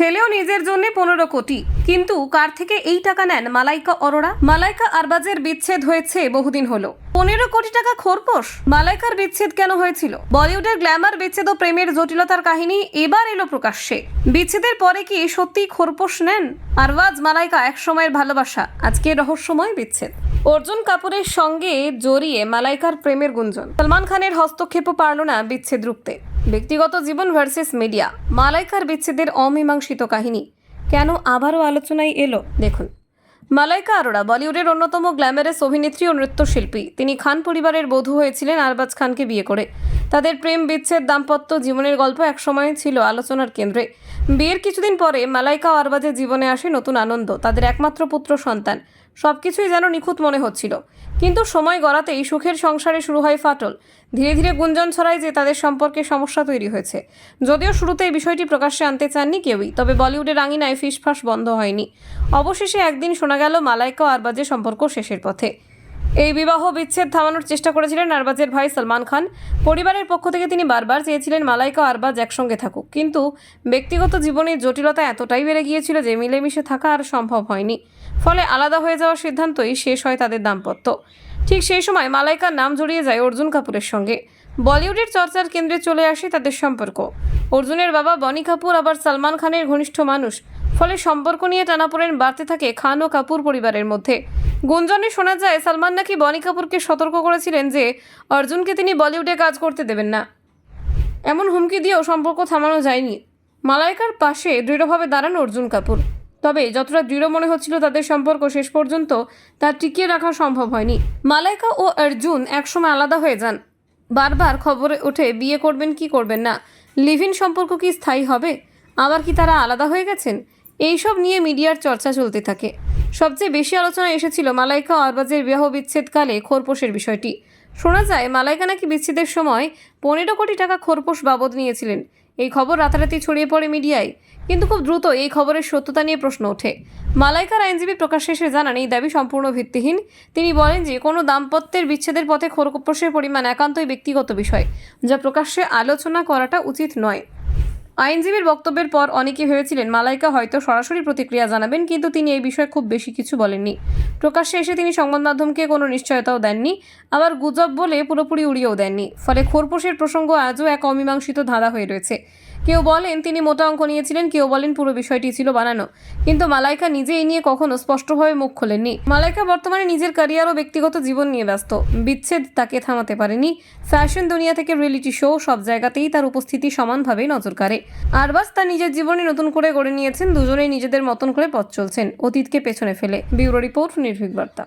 ছেলেও নিজের জন্য 15 কোটি, কিন্তু কার থেকে এই টাকা নেন মালাইকা অরোরা? মালাইকা আরবাজের বিচ্ছেদ হয়েছে বহুদিন হলো। 15 কোটি টাকা খোরপোশ। মালাইকার বিচ্ছেদ কেন হয়েছিল? বলিউডের গ্ল্যামার বিচ্ছেদ ও প্রেমের জটিলতার কাহিনী এবার এলো প্রকাশ্যে। বিচ্ছেদের পরে কি সত্যি খোরপোশ নেন আরবাজ মালাইকা? এক সময়ের ভালোবাসা, আজকে রহস্যময় বিচ্ছেদ। অর্জুন কাপুরের সঙ্গে জড়িয়ে মালাইকার প্রেমের গুঞ্জন। সলমান খানের হস্তক্ষেপও পারল না বিচ্ছেদ রুখতে। ব্যক্তিগত জীবন ভার্সেস মিডিয়া, মালাইকার বিচ্ছেদের অমীমাংসিত কাহিনী কেন আবারও আলোচনায় এলো দেখুন। মালাইকা অরোরা বলিউডের অন্যতম গ্ল্যামারাস অভিনেত্রী ও নৃত্যশিল্পী। তিনি খান পরিবারের বধূ হয়েছিলেন আরবাজ খানকে বিয়ে করে। তাদের প্রেম বিচ্ছেদ দাম্পত্য জীবনের গল্প একসময় ছিল আলোচনার কেন্দ্রে। বিয়ের কিছুদিন পরে মালাইকা ও আরবাজের জীবনে আসে নতুন আনন্দ, তাদের একমাত্র পুত্র সন্তান। সবকিছুই যেন নিখুঁত মনে হচ্ছিল, কিন্তু সময় গড়াতেই সুখের সংসারে শুরু হয় ফাটল। ধীরে ধীরে গুঞ্জন ছড়ায় যে তাদের সম্পর্কে সমস্যা তৈরি হয়েছে। যদিও শুরুতে এই বিষয়টি প্রকাশ্যে আনতে চাননি কেউই, তবে বলিউডের আঙিনায় ফিসফাস বন্ধ হয়নি। অবশেষে একদিন শোনা গেল মালাইকা ও আরবাজের সম্পর্ক শেষের পথে। এই বিবাহ বিচ্ছেদ থামানোর চেষ্টা করেছিলেন আরবাজের ভাই সলমান খান। পরিবারের পক্ষ থেকে তিনি বারবার চেয়েছিলেন মালাইকা ও আরবাজ একসঙ্গে থাকুক, কিন্তু ব্যক্তিগত জীবনের জটিলতা এতটাই বেড়ে গিয়েছিল যে মিলেমিশে থাকা আর সম্ভব হয়নি। ফলে আলাদা হয়ে যাওয়ার সিদ্ধান্তই শেষ হয় তাদের দাম্পত্য। ঠিক সেই সময় মালাইকার নাম জড়িয়ে যায় অর্জুন কাপুরের সঙ্গে। বলিউডের চর্চার কেন্দ্রে চলে আসে তাদের সম্পর্ক। অর্জুনের বাবা বনি কাপুর আবার সলমান খানের ঘনিষ্ঠ মানুষ। ফলে সম্পর্ক নিয়ে টানাপোড়েন বাড়তে থাকে খান ও কাপুর পরিবারের মধ্যে। গুঞ্জনে শোনা যায় সলমান নাকি বনি কাপুরকে সতর্ক করেছিলেন যে অর্জুনকে তিনি বলিউডে কাজ করতে দেবেন না। এমন হুমকি দিয়েও সম্পর্ক থামানো যায়নি। মালাইকার পাশে দৃঢ়ভাবে দাঁড়ান অর্জুন কাপুর। তবে যতটা দৃঢ় মনে হচ্ছিল তাদের সম্পর্ক, শেষ পর্যন্ত তা টিকিয়ে রাখা সম্ভব হয়নি। মালাইকা ও অর্জুন একসময় আলাদা হয়ে যান। বারবার খবরে ওঠে বিয়ে করবেন কি করবেন না, লিভ ইন সম্পর্ক কি স্থায়ী হবে, আবার কি তারা আলাদা হয়ে গেছেন? এইসব নিয়ে মিডিয়ার চর্চা চলতে থাকে। সবচেয়ে বেশি আলোচনা এসেছিল মালাইকা ও আরবাজের বিবাহ বিচ্ছেদকালে খোরপোশের বিষয়টি। শোনা যায় মালাইকা নাকি বিচ্ছেদের সময় 15 কোটি টাকা খোরপোশ বাবদ নিয়েছিলেন। এই খবর রাতারাতি ছড়িয়ে পড়ে মিডিয়ায়, কিন্তু খুব দ্রুত এই খবরের সত্যতা নিয়ে প্রশ্ন ওঠে। মালাইকার আইনজীবী প্রকাশ্যে এসে জানান এই দাবি সম্পূর্ণ ভিত্তিহীন। তিনি বলেন যে কোনো দাম্পত্যের বিচ্ছেদের পথে খোরপোশের পরিমাণ একান্তই ব্যক্তিগত বিষয়, যা প্রকাশ্যে আলোচনা করাটা উচিত নয়। আইনজীবীর বক্তব্যের পর অনেকে ভেবেছিলেন মালাইকা হয়তো সরাসরি প্রতিক্রিয়া জানাবেন, কিন্তু তিনি এই বিষয়ে খুব বেশি কিছু বলেননি। প্রকাশ্যে এসে তিনি সংবাদ মাধ্যমকে কোনো নিশ্চয়তাও দেননি, আবার গুজব বলে পুরোপুরি উড়িয়েও দেননি। ফলে খোরপোশের প্রসঙ্গ আজও এক অমীমাংসিত ধাঁধা হয়ে রয়েছে। কেউ বলেন তিনি মোটা অঙ্ক নিয়েছিলেন, কেউ বলেন পুরো বিষয়টি ছিল বানানো, কিন্তু মালাইকা নিজে এই নিয়ে কখনো স্পষ্টভাবে মুখ খোলেননি। মালাইকা বর্তমানে নিজের ক্যারিয়ার ও ব্যক্তিগত জীবন নিয়ে ব্যস্ত। বিচ্ছেদ তাকে থামাতে পারেনি। ফ্যাশন দুনিয়া থেকে রিয়েলিটি শো, সব জায়গাতেই তার উপস্থিতি সমানভাবে নজর কাড়ে। আরবাজ তার নিজের জীবনে নতুন করে গড়ে নিয়েছেন। দুজনেই নিজেদের মতন করে পথ চলছেন, অতীতকে পেছনে ফেলে। ব্যুরো রিপোর্ট, নির্ভীক বার্তা।